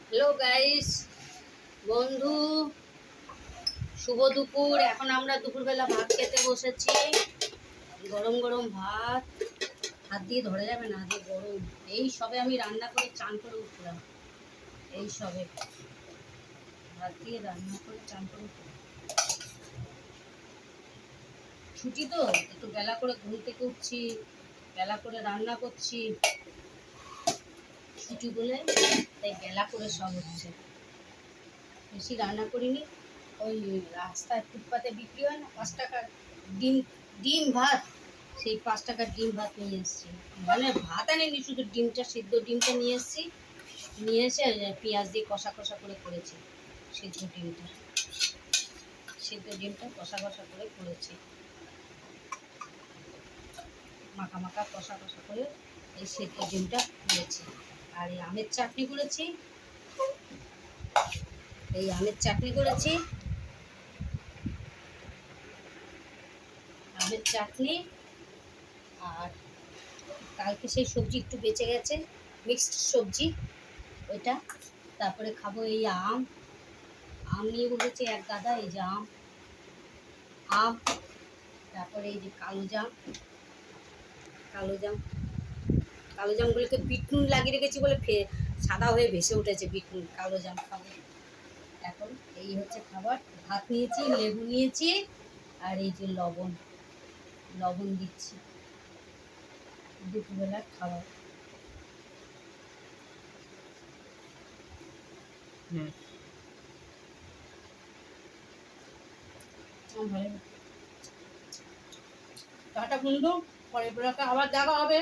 Hello guys, বন্ধু, শুভ দুপুর। এখন আমরা দুপুরবেলা ভাত খেতে বসেছি। গরম গরম ভাত, হাত দিয়ে ধরে যাবে না, যে গরম। এই সবে আমি রান্না করে চান করে উঠলাম। এই সবে ভাত দিয়ে রান্না করে চান করে উঠলাম। ছুটি তো, একটু বেলা করে ঘুম থেকে উঠছি, বেলা করে রান্না করছি। ছুটি বলে তাই বেলা করে সব হচ্ছে। বেশি রান্না করিনি। ওই রাস্তায় ফুটপাতে বিক্রি হয় না 5 টাকার ডিম, ডিম ভাত, সেই 5 টাকার ডিম ভাত নিয়ে এসেছি। মানে ভাত আনিনি, শুধু ডিমটা, সিদ্ধ ডিমটা নিয়ে এসেছি। নিয়ে এসে পেঁয়াজ দিয়ে কষা কষা করে করেছি। সিদ্ধ ডিমটা, সিদ্ধ ডিমটা কষা কষা করে করেছি, মাখা মাখা কষা কষা করে এই সিদ্ধ ডিমটা করেছি। আর এই আমের চাটনি করেছি, এই আমের চাটনি করেছি, আমের চাটনি। আর কালকে সেই সবজি একটু বেঁচে গেছে, মিক্সড সবজি, ওইটা। তারপরে খাবো এই আম, আম নিয়ে বসেছি এক গাদা। এই যে আম, আম। তারপরে এই যে কালো জাম, কালো জাম, কালো জামগুলোকে বিট নুন লাগিয়ে রেখেছি বলে সাদা হয়ে ভেসে উঠেছে বিট নুন। কালো জাম খাবো এখন। এই হচ্ছে খাবার। ভাত নিয়েছি, লেবু নিয়েছি, আর এই যে লবণ, লবণ দিচ্ছি। দুপুরবেলার খাবার। ভালো। টাটা বন্ধু, পরের ব্লগে আবার দেখা হবে।